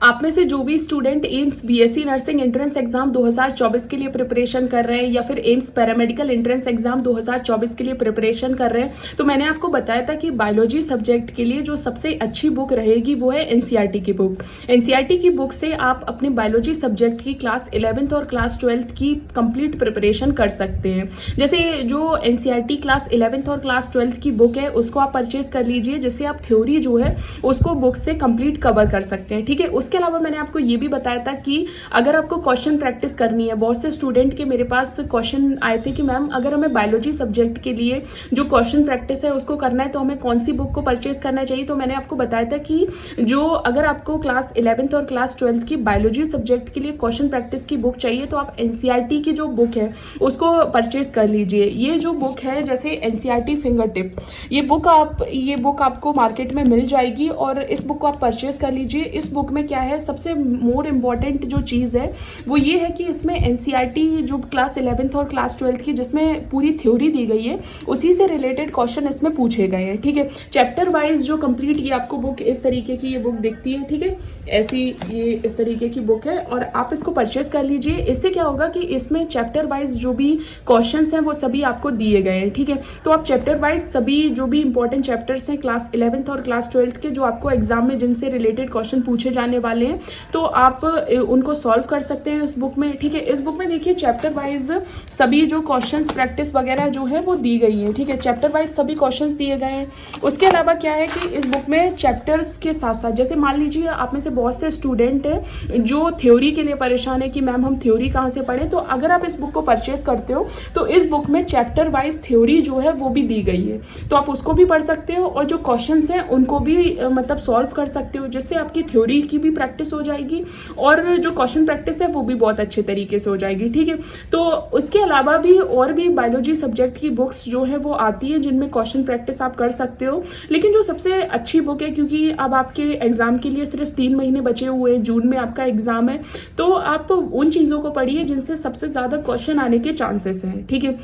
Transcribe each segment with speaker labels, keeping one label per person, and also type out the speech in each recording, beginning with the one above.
Speaker 1: आप में से जो भी student AIIMS BSc nursing entrance exam 2024 के लिए प्रिपरेशन कर रहे हैं या फिर एम्स पैरामेडिकल एंट्रेंस एग्जाम 2024 के लिए प्रिपरेशन कर रहे हैं, तो मैंने आपको बताया था कि बायोलॉजी सब्जेक्ट के लिए जो सबसे अच्छी बुक रहेगी वो है एनसीईआरटी की बुक। एनसीईआरटी की बुक से आप अपने बायोलॉजी सब्जेक्ट की क्लास 11th और क्लास 12th की कंप्लीट प्रिपरेशन कर सकते हैं। जैसे जो एनसीईआरटी क्लास 11th और क्लास 12th की बुक है उसको आप परचेज कर लीजिए, जिससे आप थ्योरी जो है उसको बुक से कंप्लीट कवर कर सकते हैं। ठीक है, उसके अलावा मैंने आपको ये भी बताया था कि अगर आपको क्वेश्चन प्रैक्टिस करनी है, बहुत से स्टूडेंट के मेरे पास क्वेश्चन आए थे कि मैम अगर हमें बायोलॉजी सब्जेक्ट के लिए जो क्वेश्चन प्रैक्टिस है उसको करना है तो हमें कौन सी बुक को परचेज करना चाहिए। तो मैंने आपको बताया था कि जो अगर आपको क्लास 11th और क्लास 12th की बायोलॉजी सब्जेक्ट के लिए क्वेश्चन प्रैक्टिस की बुक चाहिए तो आप एनसीईआरटी की जो बुक है उसको परचेज कर लीजिए। ये जो बुक है जैसे एनसीईआरटी फिंगर टिप, ये बुक आपको मार्केट में मिल जाएगी और इस बुक को आप परचेज कर लीजिए। इस बुक में क्या है, सबसे मोर इम्पॉर्टेंट जो चीज़ है वो ये है कि इसमें एनसीईआरटी जो क्लास 11th और क्लास 12th की जिसमें पूरी थ्योरी दी गई है उसी से रिलेटेड क्वेश्चन इसमें पूछे गए हैं। ठीक है, चैप्टर वाइज जो कंप्लीट ये आपको बुक इस तरीके की ये बुक दिखती है। ठीक है, ऐसी ये इस तरीके की बुक है और आप इसको परचेज कर लीजिए। इससे क्या होगा कि इसमें चैप्टर वाइज जो भी क्वेश्चंस हैं वो सभी आपको दिए गए हैं। ठीक है, तो आप चैप्टर वाइज सभी जो भी इंपॉर्टेंट चैप्टर्स हैं क्लास 11th और क्लास 12th के जो आपको एग्जाम में जिनसे रिलेटेड क्वेश्चन पूछे जाने वाले हैं तो आप उनको सॉल्व कर सकते हैं इस बुक में। ठीक है, इस बुक में देखिए चैप्टर वाइज सभी जो क्वेश्चंस प्रैक्टिस वगैरह जो है वो दी गई है। ठीक है, चैप्टर वाइज सभी क्वेश्चंस दिए गए हैं। उसके अलावा क्या है कि इस बुक में चैप्टर्स के साथ साथ जैसे मान लीजिए आप में से बहुत से स्टूडेंट हैं जो थ्योरी के लिए परेशान है कि मैम हम थ्योरी कहाँ से पढ़ें, तो अगर आप इस बुक को परचेज करते हो तो इस बुक में चैप्टर वाइज थ्योरी जो है वो भी दी गई है, तो आप उसको भी पढ़ सकते हो और जो क्वेश्चंस हैं उनको भी मतलब सॉल्व कर सकते हो, जिससे आपकी थ्योरी की भी प्रैक्टिस हो जाएगी और जो क्वेश्चन प्रैक्टिस है वो भी बहुत अच्छे तरीके से हो जाएगी। ठीक है, तो उसके अलावा भी और भी बायोलॉजी सब्जेक्ट की बुक्स जो है वो आती है जिनमें क्वेश्चन प्रैक्टिस आप कर सकते हो। लेकिन जो सबसे अच्छी बुक है, क्योंकि अब आपके एग्जाम के लिए सिर्फ 3 महीने बचे हुए हैं, जून में आपका एग्जाम है, तो आप उन चीज़ों को पढ़िए जिनसे सबसे ज़्यादा क्वेश्चन आने के चांसेस हैं। ठीक है,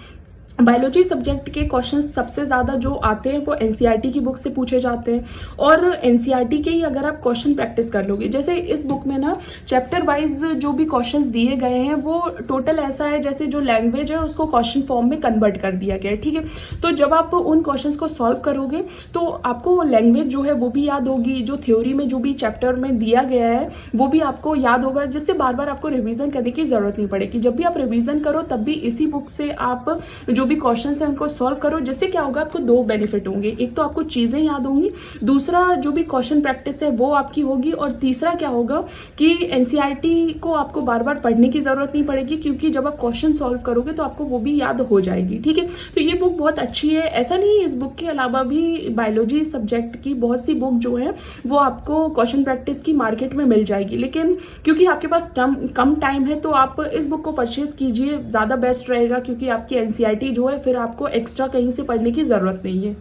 Speaker 1: बायोलॉजी सब्जेक्ट के क्वेश्चन सबसे ज़्यादा जो आते हैं वो एनसीईआरटी की बुक से पूछे जाते हैं और एनसीईआरटी के ही अगर आप क्वेश्चन प्रैक्टिस कर लोगे, जैसे इस बुक में ना चैप्टर वाइज जो भी क्वेश्चंस दिए गए हैं वो टोटल ऐसा है जैसे जो लैंग्वेज है उसको क्वेश्चन फॉर्म में कन्वर्ट कर दिया गया है। ठीक है, तो जब आप उन क्वेश्चंस को सॉल्व करोगे तो आपको लैंग्वेज जो है वो भी याद होगी, जो थ्योरी में जो भी चैप्टर में दिया गया है वो भी आपको याद होगा, जिससे बार बार आपको रिविजन करने की जरूरत नहीं पड़ेगी। जब भी आप रिविजन करो तब भी इसी बुक से आप जो भी क्वेश्चंस हैं उनको सॉल्व करो, जिससे क्या होगा आपको 2 बेनिफिट होंगे। एक तो आपको चीजें याद होंगी, दूसरा जो भी क्वेश्चन प्रैक्टिस है वो आपकी होगी और तीसरा क्या होगा कि एनसीईआरटी को आपको बार बार पढ़ने की जरूरत नहीं पड़ेगी, क्योंकि जब आप क्वेश्चन सॉल्व करोगे तो आपको वो भी याद हो जाएगी। ठीक है, तो ये बुक बहुत अच्छी है। ऐसा नहीं, इस बुक के अलावा भी बायोलॉजी सब्जेक्ट की बहुत सी बुक जो है वो आपको क्वेश्चन प्रैक्टिस की मार्केट में मिल जाएगी, लेकिन क्योंकि आपके पास कम टाइम है तो आप इस बुक को परचेज कीजिए, ज्यादा बेस्ट रहेगा, क्योंकि आपकी एनसीईआरटी जो है फिर आपको एक्स्ट्रा कहीं से पढ़ने की जरूरत नहीं है।